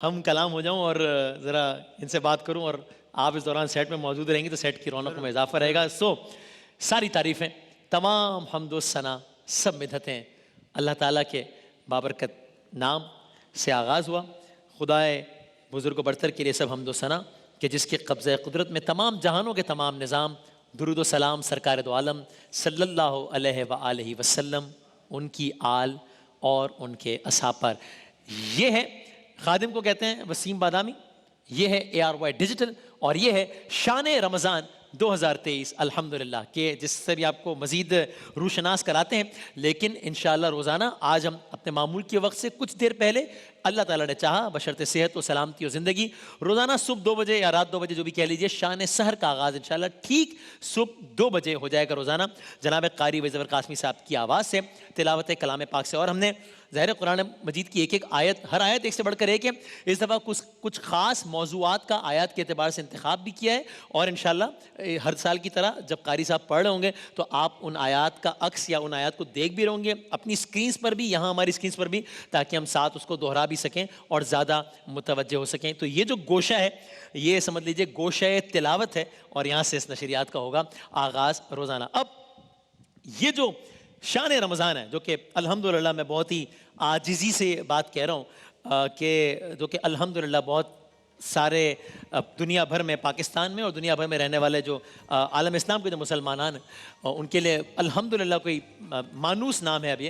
ہم کلام ہو جاؤں اور ذرا ان سے بات کروں، اور آپ اس دوران سیٹ میں موجود رہیں گے تو سیٹ کی رونق میں اضافہ رہے گا. ساری تعریفیں، تمام حمد و ثنا، سب مدحتیں اللہ تعالیٰ کے بابرکت نام سے آغاز ہوا. خدائے بزرگ و برتر کے لیے سب حمد و ثنا کہ جس کے قبضہ قدرت میں تمام جہانوں کے تمام نظام. درود و سلام سرکار دو عالم صلی اللہ علیہ وآلہ وسلم، ان کی آل اور ان کے اصحاب پر. یہ ہے خادم کو کہتے ہیں وسیم بادامی، یہ ہے ARY ڈیجیٹل، اور یہ ہے شان رمضان 2023 الحمدللہ، کہ جس سے بھی آپ کو مزید روشناس کراتے ہیں. لیکن انشاءاللہ روزانہ آج ہم اپنے معمول کے وقت سے کچھ دیر پہلے اللہ تعالیٰ نے چاہا بشرط صحت و سلامتی و زندگی، روزانہ صبح 2 بجے یا رات 2 بجے جو بھی کہہ لیجئے، شان سحر کا آغاز انشاءاللہ ٹھیک صبح 2 بجے ہو جائے گا روزانہ، جناب قاری وزیر قاسمی صاحب کی آواز سے، تلاوت کلام پاک سے. اور ہم نے ظاہر قرآن مجید کی ایک ایک آیت، ہر آیت ایک سے بڑھ کر ایک ہے، اس دفعہ کچھ خاص موضوعات کا آیات کے اعتبار سے انتخاب بھی کیا ہے. اور انشاءاللہ ہر سال کی طرح جب قاری صاحب پڑھ رہے ہوں گے تو آپ ان آیات کا عکس یا ان آیات کو دیکھ بھی رہوں گے اپنی سکرینز پر بھی، یہاں ہماری سکرینز پر بھی، تاکہ ہم ساتھ اس کو دہرا بھی سکیں اور زیادہ متوجہ ہو سکیں. تو یہ جو گوشہ ہے، یہ سمجھ لیجئے گوشہ تلاوت ہے، اور یہاں سے اس نشریات کا ہوگا آغاز روزانہ. اب یہ جو شان رمضان ہے، جو کہ الحمدللہ میں بہت ہی عاجزی سے بات کہہ رہا ہوں، کہ جو کہ الحمدللہ بہت سارے دنیا بھر میں، پاکستان میں اور دنیا بھر میں رہنے والے جو عالم اسلام کے جو مسلمانان ہیں، ان کے لیے الحمدللہ کوئی مانوس نام ہے. اب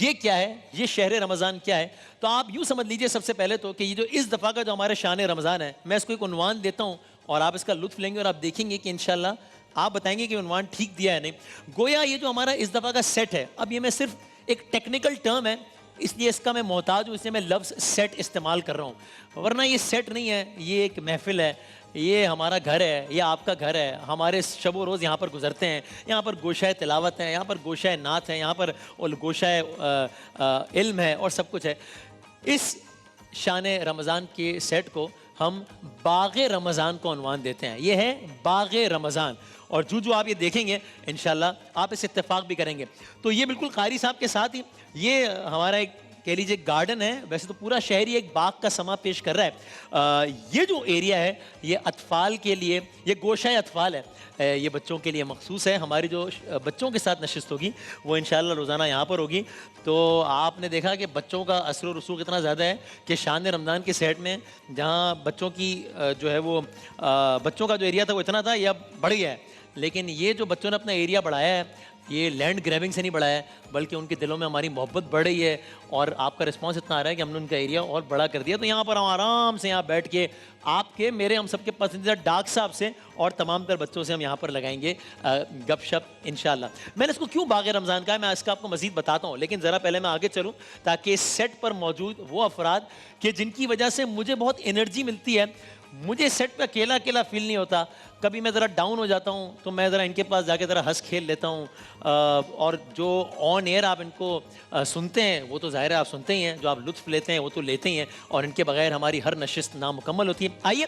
یہ کیا ہے، یہ شہر رمضان کیا ہے؟ تو آپ یوں سمجھ لیجئے سب سے پہلے تو کہ یہ جو اس دفعہ کا جو ہمارے شان رمضان ہے، میں اس کو ایک عنوان دیتا ہوں اور آپ اس کا لطف لیں گے، اور آپ دیکھیں گے کہ انشاءاللہ آپ بتائیں گے کہ عنوان ٹھیک دیا ہے نہیں. گویا یہ جو ہمارا اس دفعہ کا سیٹ ہے، اب یہ میں صرف ایک ٹیکنیکل ٹرم ہے، اس لیے اس کا میں محتاج ہوں، اس لیے میں لفظ سیٹ استعمال کر رہا ہوں، ورنہ یہ سیٹ نہیں ہے، یہ ایک محفل ہے، یہ ہمارا گھر ہے، یہ آپ کا گھر ہے. ہمارے شب و روز یہاں پر گزرتے ہیں، یہاں پر گوشہ تلاوت ہے، یہاں پر گوشہ نعت ہے، یہاں پر گوشہ علم ہے، اور سب کچھ ہے. اس شان رمضان کے سیٹ کو ہم باغ رمضان کو عنوان دیتے ہیں. یہ ہے باغ رمضان، اور جو آپ یہ دیکھیں گے انشاءاللہ آپ اس اتفاق بھی کریں گے. تو یہ بالکل قاری صاحب کے ساتھ ہی یہ ہمارا ایک کہہ لیجیے گارڈن ہے، ویسے تو پورا شہر ہی ایک باغ کا سما پیش کر رہا ہے. یہ جو ایریا ہے یہ اطفال کے لیے، یہ گوشہ اطفال ہے، یہ بچوں کے لیے مخصوص ہے. ہماری جو بچوں کے ساتھ نشست ہوگی وہ انشاءاللہ روزانہ یہاں پر ہوگی. تو آپ نے دیکھا کہ بچوں کا اثر و رسوخ اتنا زیادہ ہے کہ شان رمضان کے سیٹ میں جہاں بچوں کی جو ہے وہ بچوں کا جو ایریا تھا وہ اتنا تھا، یہ اب بڑھ گیا ہے. لیکن یہ جو بچوں نے اپنا ایریا بڑھایا ہے، یہ لینڈ گریبنگ سے نہیں بڑھایا ہے، بلکہ ان کے دلوں میں ہماری محبت بڑھ رہی ہے، اور آپ کا رسپانس اتنا آ رہا ہے کہ ہم نے ان کا ایریا اور بڑا کر دیا. تو یہاں پر ہم آرام سے یہاں بیٹھ کے آپ کے، میرے، ہم سب کے پسندیدہ ڈاک صاحب سے اور تمام تر بچوں سے ہم یہاں پر لگائیں گے گپ شپ انشاءاللہ. میں نے اس کو کیوں باغ رمضان کہا ہے، میں اس کا آپ کو مزید بتاتا ہوں، لیکن ذرا پہلے میں آگے چلوں تاکہ اس سیٹ پر موجود وہ افراد کہ جن کی وجہ سے مجھے بہت انرجی ملتی ہے، مجھے سیٹ پہ اکیلا اکیلا فیل نہیں ہوتا. کبھی میں ذرا ڈاؤن ہو جاتا ہوں تو میں ذرا ان کے پاس جا کے ذرا ہنس کھیل لیتا ہوں، اور جو آن ایئر آپ ان کو سنتے ہیں وہ تو ظاہر ہے آپ سنتے ہی ہیں، جو آپ لطف لیتے ہیں وہ تو لیتے ہی ہیں، اور ان کے بغیر ہماری ہر نشست نامکمل ہوتی ہے. آئیے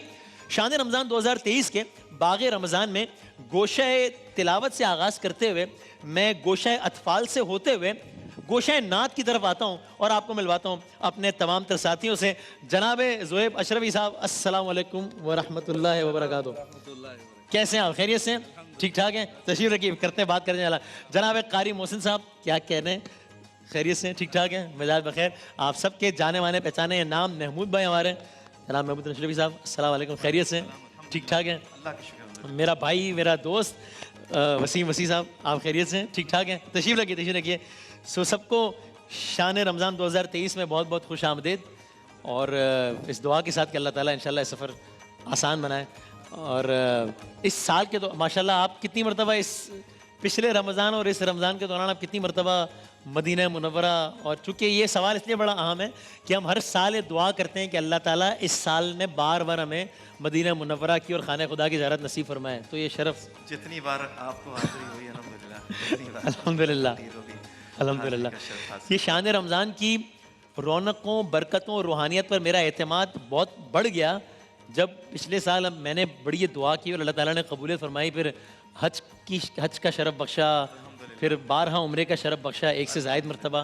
شان رمضان 2023 کے باغ رمضان میں گوشہ تلاوت سے آغاز کرتے ہوئے میں گوشہ اطفال سے ہوتے ہوئے گوشہ نعت کی طرف آتا ہوں اور آپ کو ملواتا ہوں اپنے تمام تر ساتھیوں سے. جناب زہیب اشرفی صاحب، السلام علیکم ورحمۃ اللہ وبرکاتہ. کیسے ہیں آپ؟ خیریت سے ہیں؟ ٹھیک ٹھاک ہیں؟ تشریف رکھیے، کرتے ہیں بات کرنے والا. جناب قاری محسن صاحب، کیا کہہ رہے ہیں؟ خیریت سے ہیں؟ ٹھیک ٹھاک ہیں؟ مزاج بخیر؟ آپ سب کے جانے مانے پہچانے ہیں نام محمود بھائی ہمارے. جناب محمود اشرفی صاحب، السلام علیکم، خیریت سے ہیں؟ ٹھیک ٹھاک ہیں؟ میرا بھائی، میرا دوست وسیم وسیع صاحب، آپ خیریت سے ہیں؟ ٹھیک ٹھاک ہیں؟ تشریف رکھیے، تشریف رکھیے. سب کو شان رمضان 2023 میں بہت بہت خوش آمدید، اور اس دعا کے ساتھ کہ اللہ تعالیٰ انشاءاللہ اس سفر آسان بنائے. اور اس سال کے تو ماشاءاللہ آپ کتنی مرتبہ اس پچھلے رمضان اور اس رمضان کے دوران آپ کتنی مرتبہ مدینہ منورہ، اور چونکہ یہ سوال اس لیے بڑا اہم ہے کہ ہم ہر سال یہ دعا کرتے ہیں کہ اللہ تعالیٰ اس سال میں بار بار ہمیں مدینہ منورہ کی اور خانہ خدا کی زیارت نصیب فرمائے. تو یہ شرف جتنی بار آپ کو حاضری ہوئی الحمدللہ الحمدللہ الحمدللہ. یہ شان رمضان کی رونقوں، برکتوں اور روحانیت پر میرا اعتماد بہت بڑھ گیا جب پچھلے سال میں نے بڑی دعا کی اور اللہ تعالیٰ نے قبولیت فرمائی، پھر حج کا شرف بخشا، پھر 12 عمرے کا شرف بخشا، 1 سے زائد مرتبہ.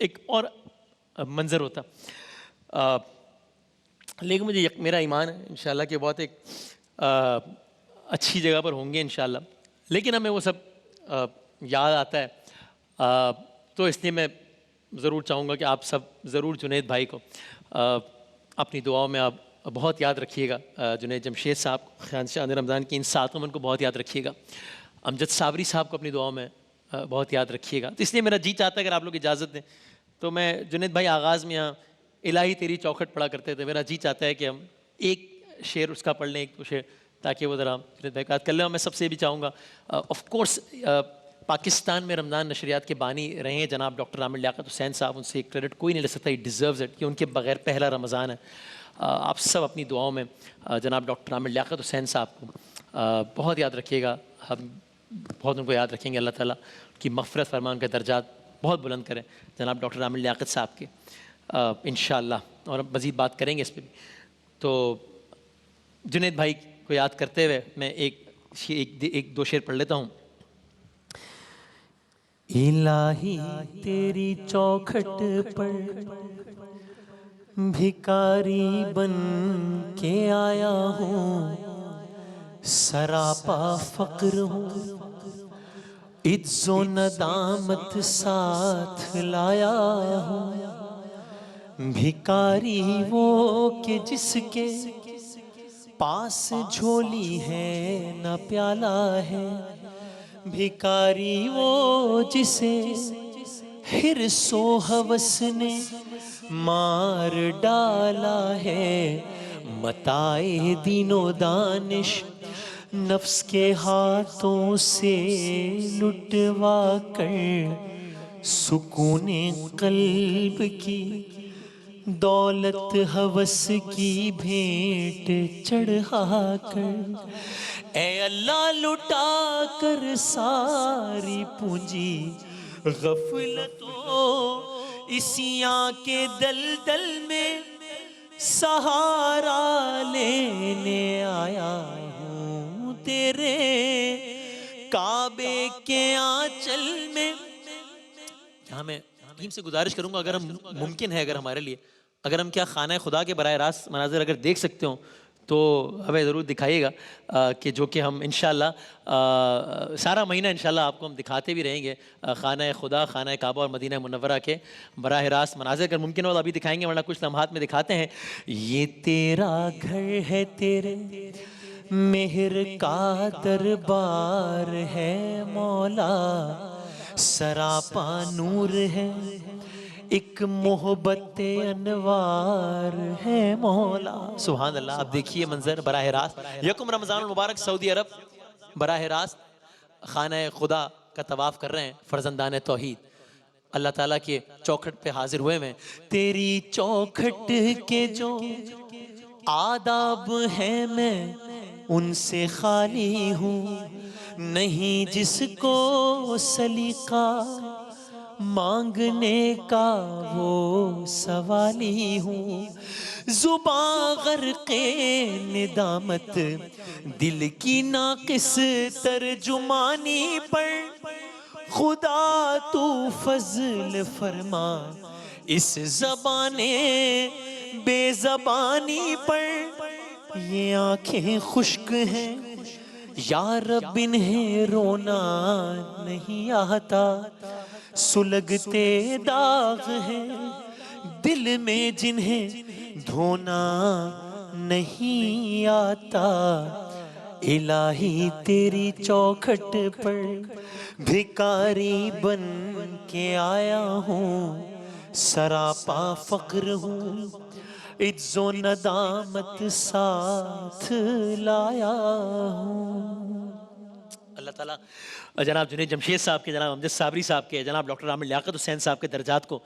ایک اور منظر ہوتا. لیکن مجھے میرا ایمان ہے انشاءاللہ کہ بہت ایک اچھی جگہ پر ہوں گے انشاءاللہ. لیکن ہمیں وہ سب یاد آتا ہے, تو اس لیے میں ضرور چاہوں گا کہ آپ سب ضرور جنید بھائی کو اپنی دعاؤں میں آپ بہت یاد رکھیے گا. جنید جمشید صاحب شاہ رمضان کی ان ساتوں میں ان کو بہت یاد رکھیے گا. امجد صابری صاحب کو اپنی دعاؤں میں بہت یاد رکھیے گا. تو اس لیے میرا جی چاہتا ہے اگر آپ لوگ اجازت دیں تو میں جنید بھائی آغاز میں یہاں الہی تیری چوکھٹ پڑھا کرتے تھے, میرا جی چاہتا ہے کہ ہم ایک شعر اس کا پڑھ لیں, ایک شعر, تاکہ وہ ذرا جنید بھائی کا یاد کر لیں. اور میں سب سے بھی چاہوں گا آف کورس پاکستان میں رمضان نشریات کے بانی رہے ہیں جناب ڈاکٹر عامر لیاقت حسین صاحب, ان سے کریڈٹ کوئی نہیں لے سکتا, ہی ڈیزروز اٹ, کہ ان کے بغیر پہلا رمضان ہے. آپ سب اپنی دعاؤں میں جناب ڈاکٹر عامر لیاقت حسین صاحب کو بہت یاد رکھیے گا. ہم بہت ان کو یاد رکھیں گے. اللہ تعالیٰ کی مغفرت فرمان کے درجات بہت بلند کریں جناب ڈاکٹر عامر لیاقت صاحب کے انشاءاللہ, اور اب مزید بات کریں گے اس پہ بھی. تو جنید بھائی کو یاد کرتے ہوئے میں ایک دو شعر پڑھ لیتا ہوں. الہی تیری چوکھٹ پر بھکاری بن کے آیا ہوں, سراپا فقر ہوں, عجز و ندامت ساتھ لایا ہوں. بھکاری وہ کہ جس کے پاس جھولی ہے نہ پیالہ ہے, بھکاری وہ جسے حرص و ہوس نے مار ڈالا ہے. متاع دین و دانش نفس کے ہاتھوں سے لٹوا کر سکون قلب کی دولت ہوس کی بھیٹ چڑھا کر, اے اللہ لٹا کر ساری پونجی غفلتوں اسیاں کے دلدل میں سہارا لینے آیا ہوں. تیرے کعبے کے آنچل میں, یہاں میں ٹیم سے گزارش کروں گا اگر ہم ممکن ہے, اگر ہمارے لیے, اگر ہم کیا خانہ خدا کے براہ راست مناظر اگر دیکھ سکتے ہوں تو ہمیں ضرور دکھائیے گا, کہ جو کہ ہم انشاءاللہ سارا مہینہ انشاءاللہ آپ کو ہم دکھاتے بھی رہیں گے. خانہ خدا, خانہ کعبہ اور مدینہ منورہ کے براہ راست مناظر اگر ممکن ہو تو ابھی دکھائیں گے, ورنہ کچھ لمحات میں دکھاتے ہیں. یہ تیرا گھر ہے, تیرے مہر کا دربار ہے مولا, سراپا نور ہے, ایک محبت انوار ہے مولا. سبحان اللہ. آپ دیکھیے منظر براہ راست, یکم رمضان المبارک سعودی عرب براہ راست خانہ خدا کا طواف کر رہے ہیں فرزندان توحید, اللہ تعالیٰ کے چوکھٹ پہ حاضر ہوئے میں. تیری چوکھٹ کے جو آداب ہیں میں ان سے خالی ہوں, نہیں جس کو سلیقہ مانگنے کا وہ سوالی ہوں. زباں غرق ندامت دل کی ناقص ترجمانی پر, خدا تو فضل فرما اس زبان بے زبانی پر. یہ آنکھیں خشک ہیں یا رب انہیں رونا نہیں آتا, سلگتے داغ ہیں دل میں جنہیں دھونا نہیں آتا. الہی تیری چوکھٹ پر بھکاری بن کے آیا ہوں, سراپا فقر ہوں, عجز و ندامت ساتھ لایا ہوں. اللہ تعالیٰ جناب جنید جمشید صاحب کے, جناب امجد صابری صاحب کے, جناب ڈاکٹر عامر لیاقت حسین صاحب کے درجات کو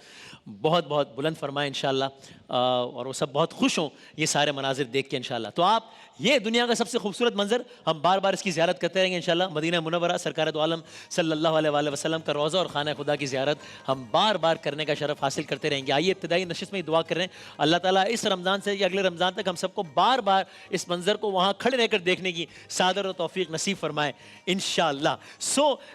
بہت بہت بلند فرمائیں انشاءاللہ, اور وہ سب بہت خوش ہوں یہ سارے مناظر دیکھ کے انشاءاللہ. تو آپ یہ دنیا کا سب سے خوبصورت منظر, ہم بار بار اس کی زیارت کرتے رہیں گے انشاءاللہ. مدینہ منورہ سرکار دو عالم صلی اللہ علیہ وآلہ وسلم کا روضہ اور خانہ خدا کی زیارت ہم بار بار کرنے کا شرف حاصل کرتے رہیں گے. آئیے ابتدائی نشست میں دعا کر رہے ہیں, اللہ تعالیٰ اس رمضان سے یا اگلے رمضان تک ہم سب کو بار بار اس منظر کو وہاں کھڑے رہ کر دیکھنے کی سعادت اور توفیق نصیب فرمائے انشاءاللہ.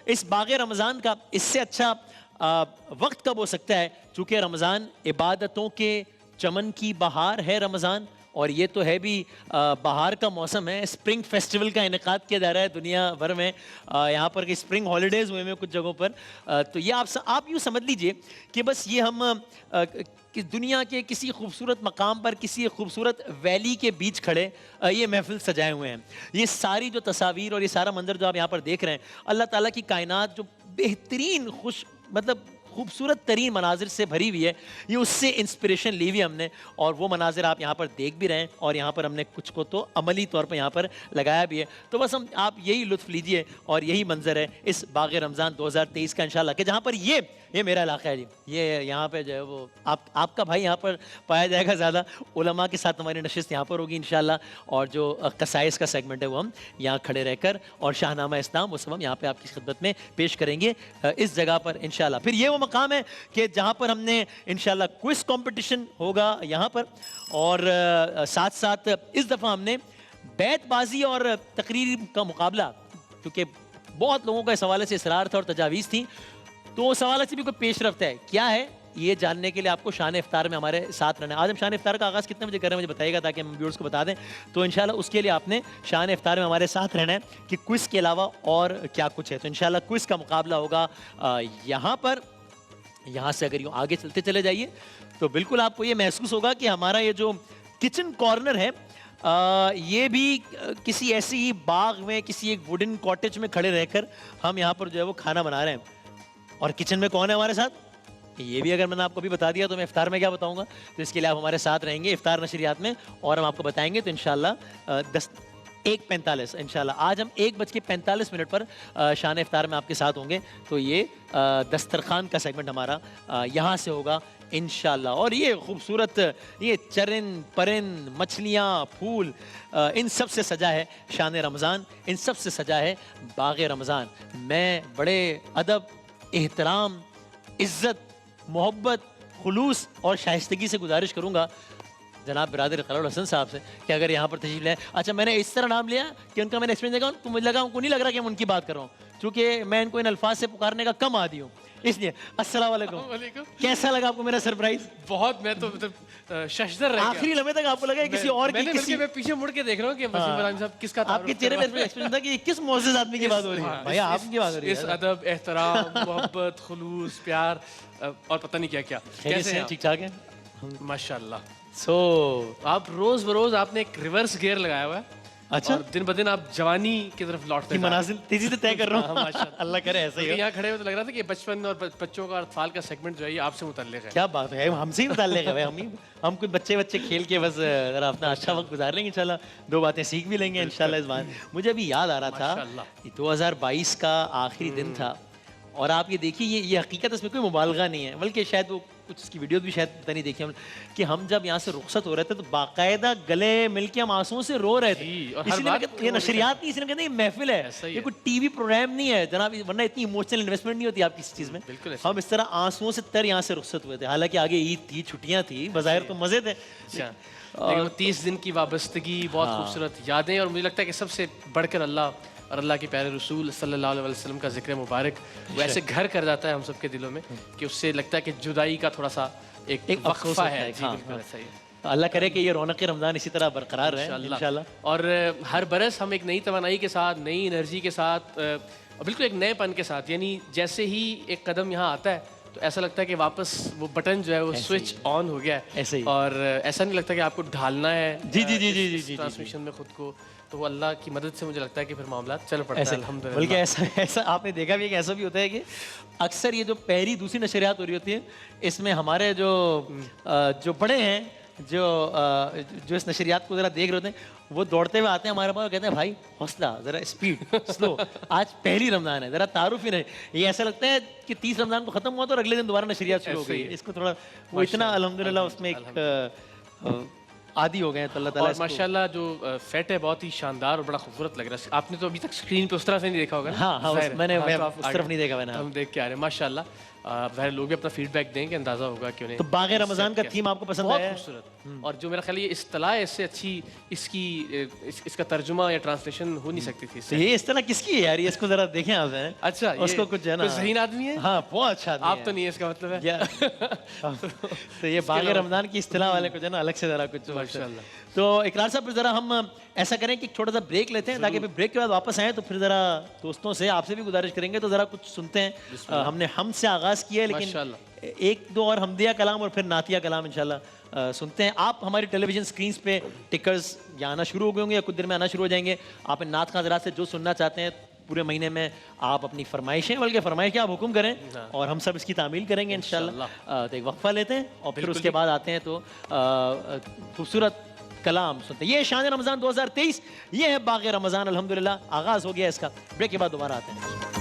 اس باغ رمضان کا اس سے اچھا وقت کب ہو سکتا ہے؟ چونکہ رمضان عبادتوں کے چمن کی بہار ہے رمضان، اور یہ تو ہے بھی بہار کا موسم ہے. اسپرنگ فیسٹیول کا انعقاد کیا جا رہا ہے دنیا بھر میں. یہاں پر اسپرنگ ہالیڈیز ہوئے ہیں کچھ جگہوں پر. تو یہ آپ یوں سمجھ لیجئے کہ بس یہ ہم کہ دنیا کے کسی خوبصورت مقام پر کسی خوبصورت ویلی کے بیچ کھڑے یہ محفل سجائے ہوئے ہیں. یہ ساری جو تصاویر اور یہ سارا منظر جو آپ یہاں پر دیکھ رہے ہیں، اللہ تعالیٰ کی کائنات جو بہترین مطلب خوبصورت ترین مناظر سے بھری ہوئی ہے، یہ اس سے انسپریشن لی ہوئی ہم نے، اور وہ مناظر آپ یہاں پر دیکھ بھی رہے ہیں، اور یہاں پر ہم نے کچھ کو تو عملی طور پر یہاں پر لگایا بھی ہے. تو بس آپ یہی لطف لیجئے، اور یہی منظر ہے اس باغ رمضان 2023 کا انشاءاللہ، کہ جہاں پر یہ میرا علاقہ ہے جی. یہ یہاں پہ جو ہے وہ آپ کا بھائی یہاں پر پایا جائے گا زیادہ. علماء کے ساتھ ہماری نشست یہاں پر ہوگی انشاءاللہ، اور جو قصائص کا سیگمنٹ ہے وہ ہم یہاں کھڑے رہ کر اور شاہنامہ اسلام وہ سب ہم یہاں پہ آپ کی خدمت میں پیش کریں گے اس جگہ پر انشاءاللہ. پھر یہ وہ مقام ہے کہ جہاں پر ہم نے انشاءاللہ کوئز کمپٹیشن ہوگا یہاں پر، اور ساتھ ساتھ اس دفعہ ہم نے بیت بازی اور تقریر کا مقابلہ، کیونکہ بہت لوگوں کا اس حوالے سے اصرار تھا اور تجاویز تھیں، تو اس حوالے سے بھی کوئی پیش رفت ہے کیا ہے یہ جاننے کے لیے آپ کو شان افطار میں ہمارے ساتھ رہنا ہے. آج ہم شان افطار کا آغاز کتنے بجے کر رہے ہیں مجھے بتائیے گا تاکہ ہم ویورز کو بتا دیں. تو انشاءاللہ اس کے لیے آپ نے شان افطار میں ہمارے ساتھ رہنا ہے کہ کوئز کے علاوہ اور کیا کچھ ہے. تو انشاءاللہ کوئز کا مقابلہ ہوگا یہاں پر. یہاں سے اگر یوں آگے چلتے چلے جائیے تو بالکل آپ کو یہ محسوس ہوگا کہ ہمارا یہ جو کچن کارنر ہے یہ بھی کسی ایسی ہی باغ میں کسی ایک ووڈن کاٹیج میں کھڑے رہ کر ہم یہاں پر جو ہے وہ کھانا بنا رہے ہیں. اور کچن میں کون ہے ہمارے ساتھ؟ یہ بھی اگر میں نے آپ کو بھی بتا دیا تو میں افطار میں کیا بتاؤں گا. تو اس کے لیے آپ ہمارے ساتھ رہیں گے افطار نشریات میں، اور ہم آپ کو بتائیں گے. تو انشاءاللہ 1:45 انشاءاللہ آج ہم 1:45 پر شان افطار میں آپ کے ساتھ ہوں گے. تو یہ دسترخوان کا سیگمنٹ ہمارا یہاں سے ہوگا انشاءاللہ. اور یہ خوبصورت یہ چرن پرن مچھلیاں پھول ان سب سے سجا ہے شان رمضان، ان سب سے سجا ہے باغ رمضان. میں بڑے ادب، احترام، عزت، محبت، خلوص اور شائستگی سے گزارش کروں گا جناب برادر قرار الحسن صاحب سے کہ اگر یہاں پر تشریف لیں. اچھا میں نے اس طرح نام لیا کہ ان کا میں نے ایکسپیرینس دیکھا تو مجھے لگا ان کو نہیں لگ رہا کہ میں ان کی بات کر رہا ہوں، چونکہ میں ان کو ان الفاظ سے پکارنے کا کم عادی ہوں. اس لیے السلام علیکم. کیسا لگا آپ کو میرا سرپرائز؟ بہت، میں تو ششدر رہ گیا. آخری لمحے تک آپ کو لگا کسی اور کی کسی میں پیچھے مڑ کے دیکھ رہا ہوں کہ وسیم برہانی صاحب کس کا آپ کے چہرے پہ ایکسپریشن تھا کہ کس معزز آدمی کی بات ہو رہی ہے. بھائی آپ کی بات ہو رہی ہے. اس ادب، احترام، محبت، خلوص، پیار اور پتہ نہیں کیا کیا. کیسے ہیں؟ ٹھیک ٹھاک ہیں ماشاءاللہ. سو آپ روز بروز آپ نے ایک ریورس گیئر لگایا ہوا ہے. اچھا، اور دن بدن آپ جوانی کی طرف لوٹتے کی منازل تیزی سے طے کر رہا ہوں. اللہ کرے ایسا ہی ہو. یہاں کھڑے ہوئے تو لگ رہا تھا کہ بچپن اور بچوں کا اطفال کا سیگمنٹ جو ہے یہ آپ سے متعلق ہے. کیا بات ہے، ہم سے ہی متعلق ہے. ہم کچھ بچے کھیل کے بس ذرا اپنا اچھا وقت گزار لیں گے انشاءاللہ. 2 باتیں سیکھ بھی لیں گے انشاءاللہ اس بار. مجھے ابھی یاد آ رہا تھا 2022 کا آخری دن تھا، اور آپ یہ دیکھیے یہ حقیقت، اس میں کوئی مبالغہ نہیں ہے، بلکہ شاید وہ کچھ اس کی ویڈیوز بھی شاید پتہ نہیں دیکھی ہم کہ ہم جب یہاں سے رخصت ہو رہے تھے تو باقاعدہ گلے مل کے ہم آنسوؤں سے رو رہے تھے. یہ نشریات نہیں، اس نے کہتے ہیں یہ محفل ہے، یہ کوئی ٹی وی پروگرام نہیں ہے جناب، ورنہ اتنی ایموشنل انویسٹمنٹ نہیں ہوتی آپ کسی چیز میں. ہم اس طرح آنسوؤں سے تر یہاں سے رخصت ہوئے تھے. حالانکہ آگے عید تھی، چھٹیاں تھی، بظاہر تو مزے تھے. لیکن 30 دن کی وابستگی، بہت خوبصورت یادیں، اور مجھے لگتا ہے کہ سب سے بڑھ کر اللہ اور اللہ کے پیارے رسول صلی اللہ علیہ وسلم کا ذکر مبارک وہ ایسے گھر کر جاتا ہے ہم سب کے دلوں میں کہ اس سے لگتا ہے کہ جدائی کا تھوڑا سا ایک وقفہ ہے. بالکل ایسا ہی. اللہ کرے کہ یہ رونق رمضان اسی طرح برقرار رہے انشاءاللہ. اور ہر برس ہم ایک نئی توانائی کے ساتھ، نئی انرجی کے ساتھ، بالکل ایک نئے پن کے ساتھ، یعنی جیسے ہی ایک قدم یہاں آتا ہے تو ایسا لگتا ہے کہ واپس وہ بٹن جو ہے وہ سوئچ آن ہو گیا ہے. اور ایسا نہیں لگتا کہ آپ کو ڈھالنا ہے جی ٹرانسمیشن میں خود کو. تو وہ اللہ کی مدد سے مجھے لگتا ہے کہ پھر معاملات چل پڑتے ہیں الحمدللہ. بلکہ ایسا آپ نے دیکھا بھی ہے کہ ایسا بھی ہوتا ہے کہ اکثر یہ جو پہلی دوسری نشریات ہو رہی ہوتی ہیں اس میں ہمارے جو بڑے ہیں جو اس نشریات کو ذرا دیکھ رہے ہوتے ہیں وہ دوڑتے ہوئے آتے ہیں ہمارے پاس اور کہتے ہیں بھائی حوصلہ، ذرا اسپیڈ سلو، آج پہلی رمضان ہے، ذرا تعارف ہی نہیں. یہ ایسا لگتا ہے کہ 30 رمضان کو ختم ہوا تو اور اگلے دن دوبارہ نشریات شروع ہو گئی. اس کو تھوڑا وہ اتنا الحمدللہ اس میں ایک عادی ہو گئے ہیں. تو اللہ تعالیٰ ماشاءاللہ جو فیٹ ہے بہت ہی شاندار اور بڑا خوبصورت لگ رہا ہے. آپ نے تو ابھی تک اسکرین پہ اس طرح سے نہیں دیکھا ہوگا. ہاں میں نے اس طرف نہیں دیکھا. میں نے ہم دیکھ کے آ رہے ہیں ماشاءاللہ. ظاہر لوگ بھی اپنا فیڈ بیک دیں کہ اندازہ ہوگا کہ انہیں تو باغ رمضان کا تھیم آپ کو پسند بہت آیا ہے؟ خوبصورت، اور جو میرا خیال ہے یہ اصطلاح اس سے اچھی اس کا ترجمہ یا ٹرانسلیشن ہو نہیں سکتی تھی اس تو سے۔ یہ اس طرح کس کی ہے یار، یہ اس کو ذرا دیکھیں آپ ہیں، اچھا اس کو کچھ ہے نا، کوئی ذہین آدمی ہے؟ ہاں بہت اچھا آدمی آپ ہے۔ تو نہیں ہے اس کا مطلب ہے؟ تو یہ باغ رمضان کی اصطلاح والے کچھ ہے نا الگ سے ذرا کچھ ماشاءاللہ۔ تو اقرار صاحب پھر ذرا ہم ایسا کریں کہ چھوٹا سا بریک لیتے ہیں تاکہ پھر بریک کے بعد واپس آئیں، تو پھر ذرا دوستوں سے آپ سے بھی گزارش کریں گے تو ذرا کچھ سنتے ہیں۔ ہم نے ہم سے آغاز کیا ہے لیکن ماشاءاللہ۔ ایک دو اور حمدیہ کلام اور پھر نعتیہ کلام انشاءاللہ سنتے ہیں۔ آپ ہماری ٹیلی ویژن سکرینز پہ ٹکرز یا آنا شروع ہو گئے ہوں گے یا کچھ دیر میں آنا شروع ہو جائیں گے۔ آپ ان نعت خواہ حضرات سے جو سننا چاہتے ہیں پورے مہینے میں آپ اپنی فرمائشیں، بلکہ فرمائش کیا آپ حکم کریں اور ہم سب اس کی تعمیل کریں گے انشاءاللہ۔ تو ایک وقفہ لیتے ہیں اور پھر اس کے بعد آتے ہیں تو خوبصورت کلام سنتے ہیں۔ یہ شان رمضان 2023، یہ ہے باغ رمضان، الحمدللہ آغاز ہو گیا اس کا۔ بریک کے بعد دوبارہ آتے ہیں۔